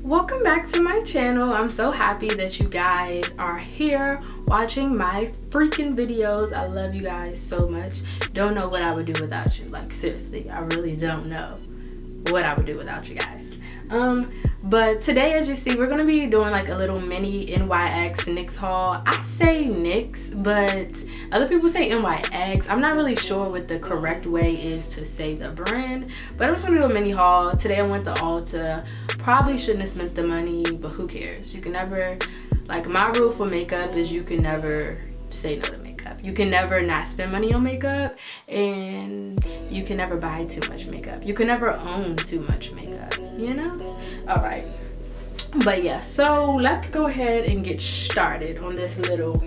Welcome back to my channel. I'm so happy that you guys are here watching my freaking videos. I love you guys so much. Don't know what I would do without you. Like, seriously, I really don't know what I would do without you guys. But today, as you see, we're gonna be doing like a little mini NYX NYX haul. I say NYX, but other people say NYX. I'm not really sure what the correct way is to say the brand, but I'm just gonna do a mini haul. Today I went to Ulta. Probably shouldn't have spent the money, but who cares? You can never, like, my rule for makeup is you can never say no to makeup. You can never not spend money on makeup, and you can never buy too much makeup. You can never own too much makeup, you know? All right. But yeah, so let's go ahead and get started on this little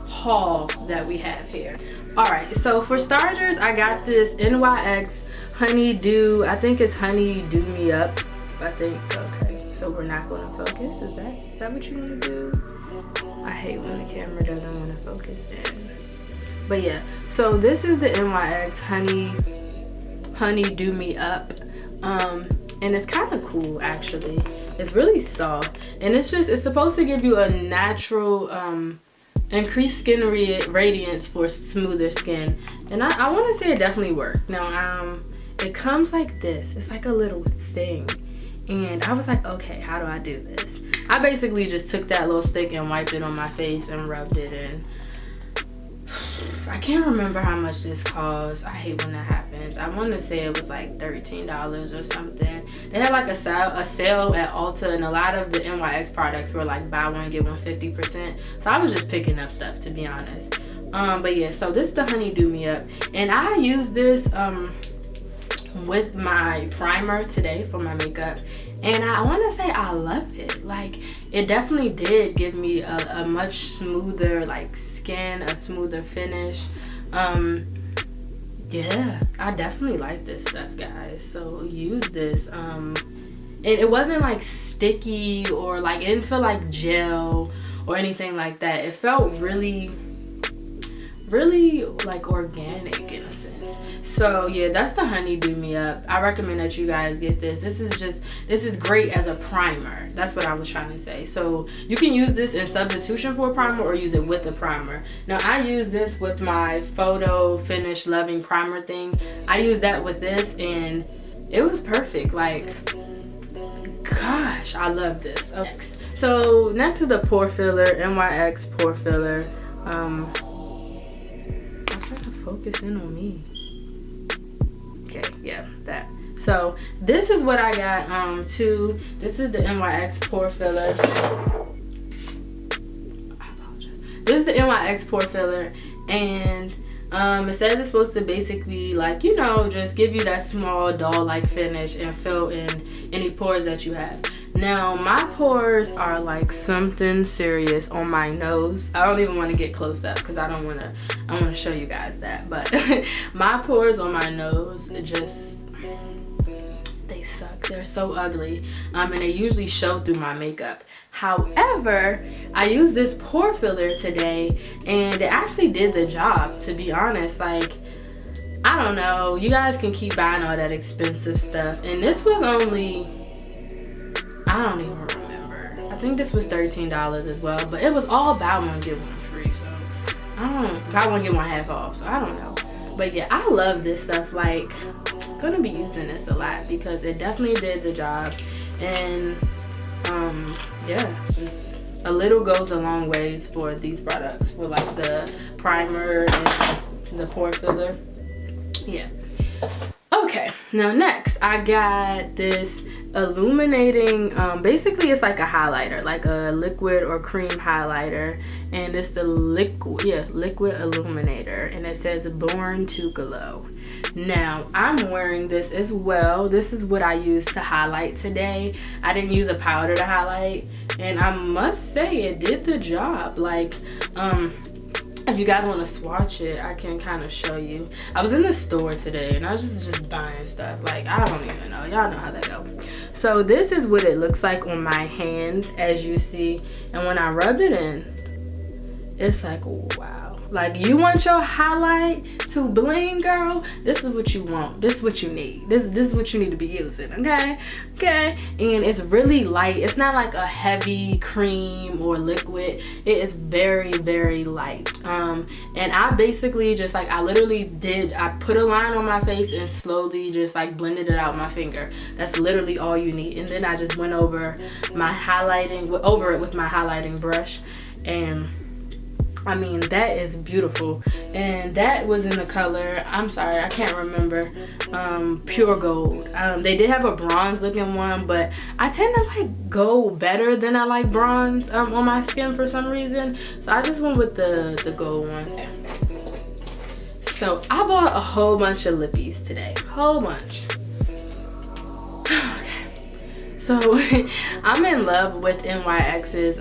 haul that we have here. All right, so for starters, I got this NYX Honeydew, I think it's Honeydew Me Up. I think, okay, so we're not going to focus. Is that what you want to do? I hate when the camera doesn't want to focus in. But yeah, so this is the NYX Honeydew Me Up. And it's kind of cool, actually. It's really soft, and it's supposed to give you a natural increased skin radiance for smoother skin, and I want to say it definitely worked. Now it comes like this. It's like a little thing, and I was like, okay, how do I do this? I basically just took that little stick and wiped it on my face and rubbed it in. I can't remember how much this cost. I hate when that happens. I want to say it was like $13 or something. They had like a sale at Ulta, and a lot of the NYX products were like buy one get one 50%. So I was just picking up stuff, to be honest. But yeah, so this is the Honeydew Me Up, and I use this with my primer today for my makeup, and I want to say I love it. Like, it definitely did give me a much smoother like skin, a smoother finish. Yeah, I definitely like this stuff, guys, so use this. And it wasn't like sticky, or like, it didn't feel like gel or anything like that. It felt really like organic in a sense. So yeah, that's the Honeydew Me Up. I recommend that you guys get this. This is great as a primer. That's what I was trying to say. So you can use this in substitution for a primer, or use it with a primer. Now I use this with my photo finish loving primer thing. I use that with this, and it was perfect. Like, gosh, I love this. Okay. So next is the pore filler, NYX Pore Filler. Focus in on me. Okay, yeah, that. So this is what I got too. This is the NYX Pore Filler. I apologize. This is the NYX Pore Filler, and it says it's supposed to basically, like, you know, just give you that small doll-like finish and fill in any pores that you have. Now my pores are like something serious on my nose. I don't even want to get close up because I want to show you guys that, but my pores on my nose, they suck. They're so ugly, and they usually show through my makeup. However, I used this pore filler today, and it actually did the job, to be honest. Like, I don't know, you guys can keep buying all that expensive stuff, and this was only, I don't even remember. I think this was $13 as well, but it was all buy one get one free. So buy one get one half off. So I don't know. But yeah, I love this stuff. Like, I'm gonna be using this a lot because it definitely did the job. And yeah, a little goes a long ways for these products, for like the primer and the pore filler. Yeah. Okay, now next I got this illuminating, basically it's like a highlighter, like a liquid or cream highlighter, and it's the liquid illuminator, and it says Born to Glow. Now I'm wearing this as well. This is what I used to highlight today. I didn't use a powder to highlight, and I must say it did the job. Like, if you guys want to swatch it, I can kind of show you. I was in the store today, and I was just buying stuff. Like, I don't even know. Y'all know how that go. So this is what it looks like on my hand, as you see. And when I rub it in, it's like, wow. Like, you want your highlight to bling, girl? This is what you want. This is what you need. This is what you need to be using, okay? Okay. And it's really light. It's not like a heavy cream or liquid. It is very, very light. And I basically just like, I put a line on my face and slowly just like blended it out with my finger. That's literally all you need. And then I just went over my highlighting, over it with my highlighting brush. And I mean, that is beautiful. And that was in the color, I'm sorry, I can't remember, Pure Gold. They did have a bronze looking one, but I tend to like gold better than I like bronze on my skin for some reason. So I just went with the gold one. So I bought a whole bunch of lippies today, whole bunch. Okay. So I'm in love with NYX's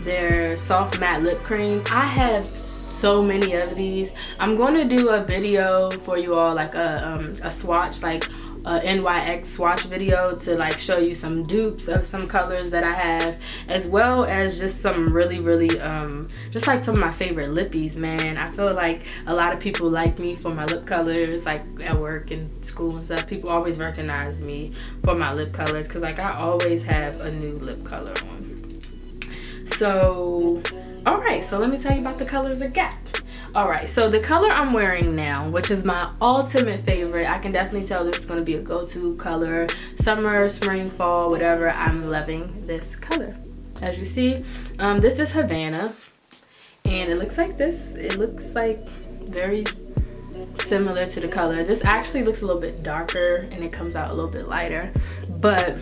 their soft matte lip cream. I have so many of these. I'm going to do a video for you all, like a swatch, like a NYX swatch video, to like show you some dupes of some colors that I have, as well as just some really just like some of my favorite lippies, man. I feel like a lot of people like me for my lip colors, like at work and school and stuff. People always recognize me for my lip colors because like I always have a new lip color on. So, alright, so let me tell you about the colors I got. Alright, so the color I'm wearing now, which is my ultimate favorite, I can definitely tell this is going to be a go-to color. Summer, spring, fall, whatever, I'm loving this color. As you see, this is Havana, and it looks like this. It looks like very similar to the color. This actually looks a little bit darker, and it comes out a little bit lighter, but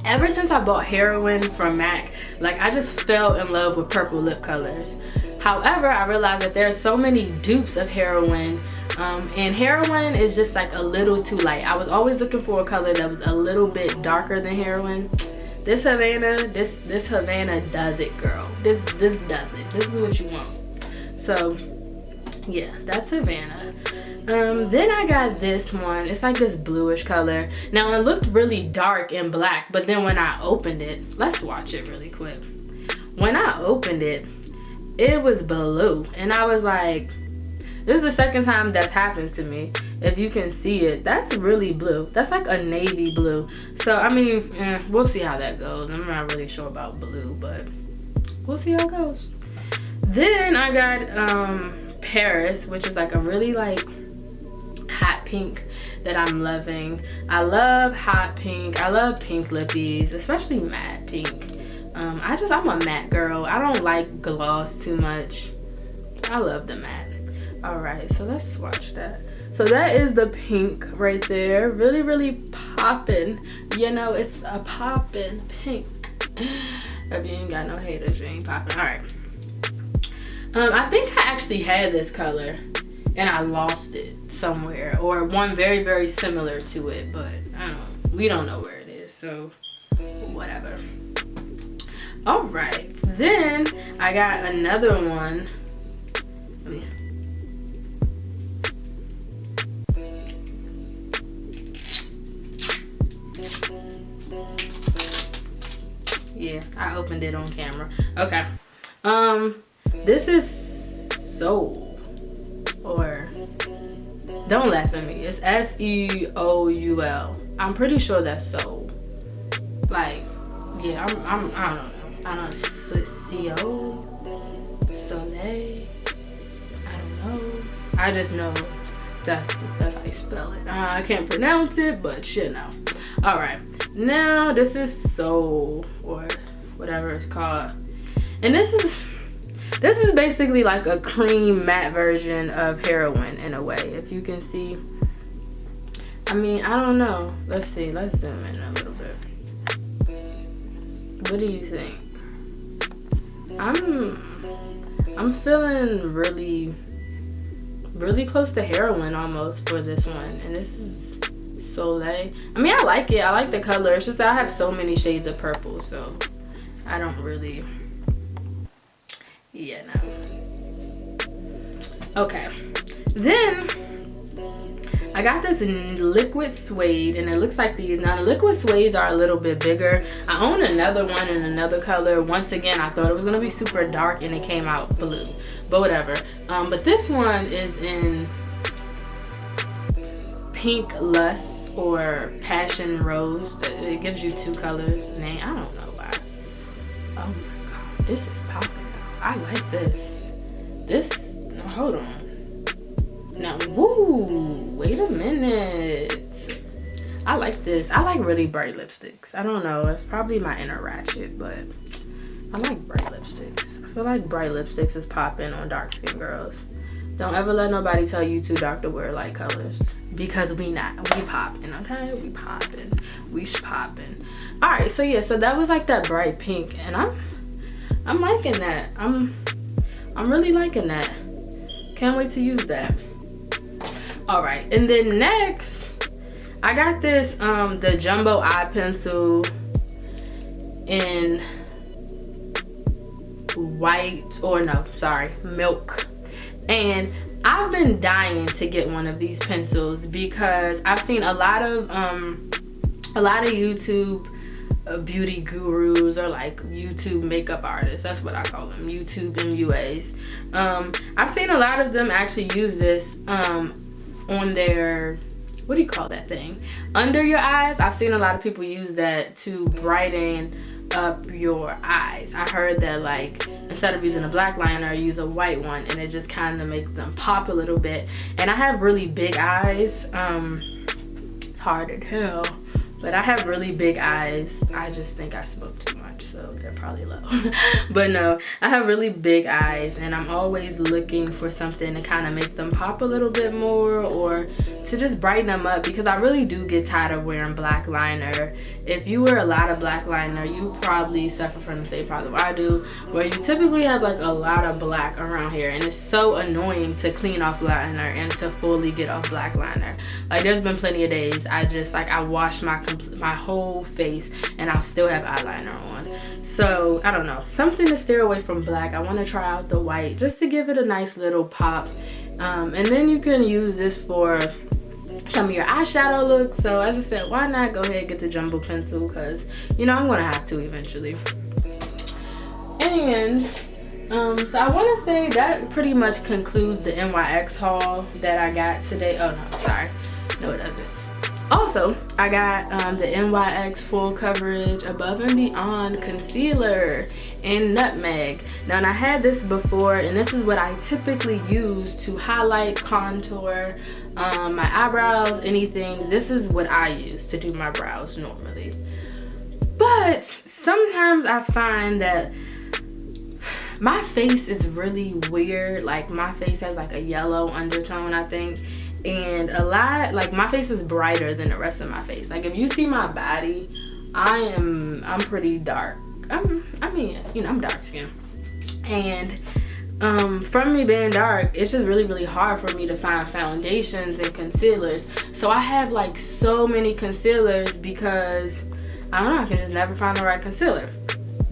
ever since I bought Heroin from MAC, like I just fell in love with purple lip colors. However, I realized that there are so many dupes of Heroin, and Heroin is just like a little too light. I was always looking for a color that was a little bit darker than Heroin. This Havana, this Havana does it, girl. This does it. This is what you want. So yeah, that's Havana. Then I got this one. It's like this bluish color. Now it looked really dark and black, but then when I opened it, let's watch it really quick. When I opened it, it was blue, and I was like, this is the second time that's happened to me. If you can see it, that's really blue. That's like a navy blue. So I mean, we'll see how that goes. I'm not really sure about blue, but we'll see how it goes. Then I got Paris, which is like a really like hot pink that I'm loving. I love hot pink. I love pink lippies, especially matte pink. I'm a matte girl. I don't like gloss too much. I love the matte. All right, so let's swatch that. So that is the pink right there. Really, really popping. You know, it's a popping pink. If you ain't got no haters, you ain't popping. All right. I think I actually had this color and I lost it somewhere, or one very, very similar to it, but I don't know. We don't know where it is, so whatever. All right, then I got another one. Yeah, I opened it on camera. Okay. This is Soul, or don't laugh at me. It's S-E-O-U-L. I'm pretty sure that's Soul. Like, yeah, I don't know. I don't know. C-O? Soleil? I don't know. I just know that's how you spell it. I can't pronounce it, but you know. All right. Now this is Soul, or whatever it's called. And this is basically like a cream matte version of Heroin in a way, if you can see. I mean, I don't know. Let's see. Let's zoom in a little bit. What do you think? I'm feeling really, really close to Heroin almost for this one. And this is Soleil. I mean, I like it. I like the color. It's just that I have so many shades of purple, so I don't really. Yeah, no. Okay. Then I got this liquid suede, and it looks like these. Now the liquid suedes are a little bit bigger. I own another one in another color. Once again, I thought it was gonna be super dark and it came out blue, but whatever. But this one is in Pink Lust or Passion Rose. It gives you 2 colors. Name, I don't know why. Oh my god, this is popping. I like this. This, no, hold on. Now, woo, wait a minute. I like this. I like really bright lipsticks. I don't know, it's probably my inner ratchet, but I like bright lipsticks. I feel like bright lipsticks is popping on dark skin girls. Don't ever let nobody tell you 2 dark to wear light colors, because we not. We popping, okay? We popping. We popping. All right, so yeah, so that was like that bright pink, and I'm liking that. I'm really liking that. Can't wait to use that. All right, and then next, I got this the jumbo eye pencil in white, or no, sorry, milk. And I've been dying to get one of these pencils because I've seen a lot of YouTube beauty gurus, or like YouTube makeup artists, that's what I call them, YouTube MUAs. I've seen a lot of them actually use this on their, what do you call that thing, under your eyes. I've seen a lot of people use that to brighten up your eyes. I heard that, like, instead of using a black liner, use a white one, and it just kind of makes them pop a little bit. And I have really big eyes. It's hard as hell, but I have really big eyes. I just think I smoke too much, so they're probably low. But no, I have really big eyes, and I'm always looking for something to kind of make them pop a little bit more, or to just brighten them up, because I really do get tired of wearing black liner. If you wear a lot of black liner, you probably suffer from the same problem I do, where you typically have like a lot of black around here, and it's so annoying to clean off liner and to fully get off black liner. Like, there's been plenty of days I wash my whole face and I'll still have eyeliner on. So I don't know, something to steer away from black. I want to try out the white just to give it a nice little pop, and then you can use this for some of your eyeshadow look. So I just said, why not go ahead and get the jumbo pencil, because you know I'm gonna have to eventually. And so I want to say that pretty much concludes the NYX haul that I got today. Oh no, sorry, no it doesn't. Also, I got the NYX Full Coverage Above and Beyond Concealer in Nutmeg. Now, and I had this before, and this is what I typically use to highlight, contour my eyebrows, anything. This is what I use to do my brows normally. But sometimes I find that my face is really weird. Like, my face has like a yellow undertone, I think. And a lot, like, my face is brighter than the rest of my face. Like, if you see my body, I'm pretty dark. I mean, you know, I'm dark skinned. And from me being dark, it's just really hard for me to find foundations and concealers. So I have like so many concealers because I don't know, I can just never find the right concealer.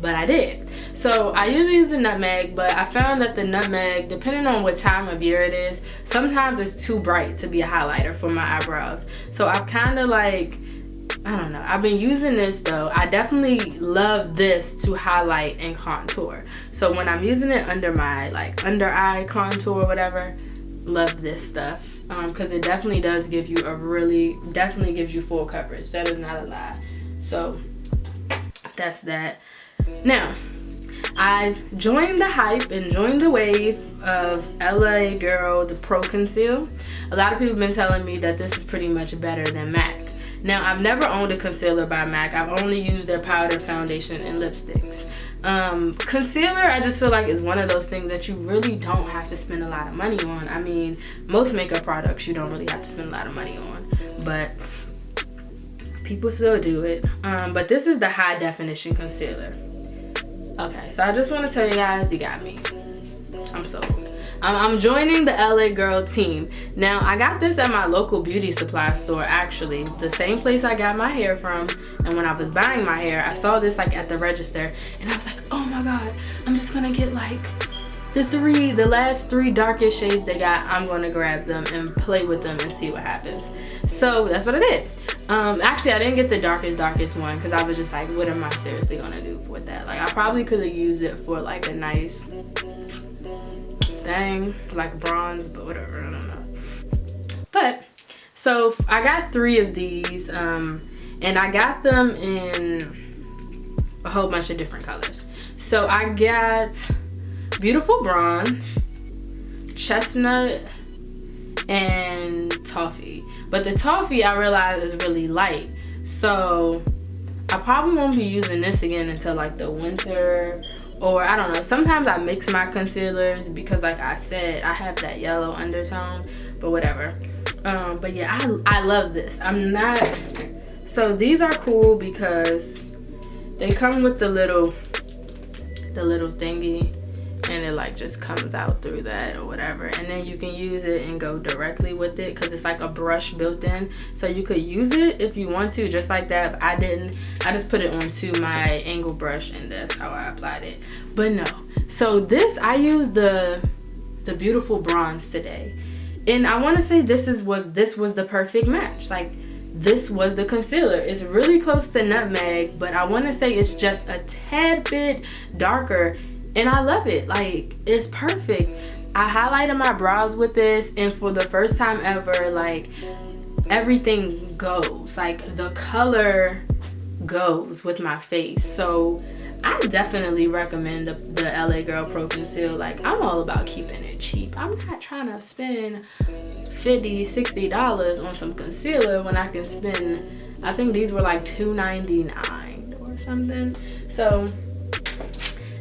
But I did. So I usually use the Nutmeg, but I found that the Nutmeg, depending on what time of year it is, sometimes it's too bright to be a highlighter for my eyebrows. So I've kind of like, I don't know, I've been using this though. I definitely love this to highlight and contour. So when I'm using it under my like under eye contour or whatever, love this stuff. Because it definitely does give you definitely gives you full coverage. That is not a lie. So that's that. Now, I've joined the hype and joined the wave of LA Girl, the Pro Conceal. A lot of people have been telling me that this is pretty much better than MAC. Now, I've never owned a concealer by MAC. I've only used their powder, foundation, and lipsticks. Concealer, I just feel like is one of those things that you really don't have to spend a lot of money on. I mean, most makeup products you don't really have to spend a lot of money on, but people still do it. But this is the high definition concealer. Okay, so I just want to tell you guys, you got me. I'm sold. I'm joining the LA Girl team. Now, I got this at my local beauty supply store, actually. The same place I got my hair from. And when I was buying my hair, I saw this like at the register. And I was like, oh my God, I'm just gonna get like the last 3 darkest shades they got, I'm gonna grab them and play with them and see what happens. So that's what I did. Actually, I didn't get the darkest one because I was just like, what am I seriously gonna do with that? Like, I probably could have used it for like a nice thing, like bronze, but whatever, I don't know. But so I got 3 of these, and I got them in a whole bunch of different colors. So I got Beautiful Bronze, Chestnut, and Toffee. But the Toffee, I realized, is really light, so I probably won't be using this again until like the winter, or I don't know. Sometimes I mix my concealers because, like I said, I have that yellow undertone, but whatever. But yeah, I love this. So these are cool because they come with the little thingy, and it like just comes out through that or whatever, and then you can use it and go directly with it because it's like a brush built in, so you could use it if you want to just like that, but I didn't. I just put it onto my angle brush and that's how I applied it. But no, so this, I used the Beautiful Bronze today, and I want to say this was the perfect match. Like, this was the concealer. It's really close to Nutmeg, but I want to say it's just a tad bit darker, and I love it. Like, it's perfect. I highlighted my brows with this, and for the first time ever, like, everything goes. Like, the color goes with my face. So I definitely recommend the LA Girl Pro Conceal. Like, I'm all about keeping it cheap. I'm not trying to spend $50-$60 on some concealer when I can spend, I think these were like $2.99 or something. So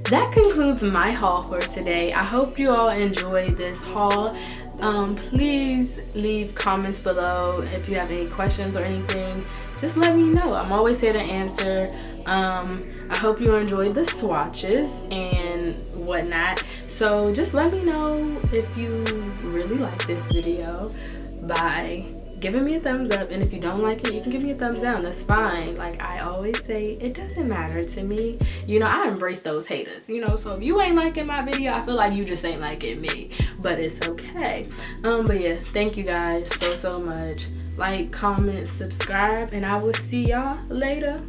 that concludes my haul for today. I hope you all enjoyed this haul. Please leave comments below if you have any questions or anything. Just let me know. I'm always here to answer. I hope you enjoyed the swatches and whatnot. So just let me know if you really like this video by giving me a thumbs up, and if you don't like it, you can give me a thumbs down. That's fine. Like I always say, it doesn't matter to me. You know, I embrace those haters, you know, so if you ain't liking my video, I feel like you just ain't liking me, but it's okay. But yeah, thank you guys so much. Like, comment, subscribe, and I will see y'all later.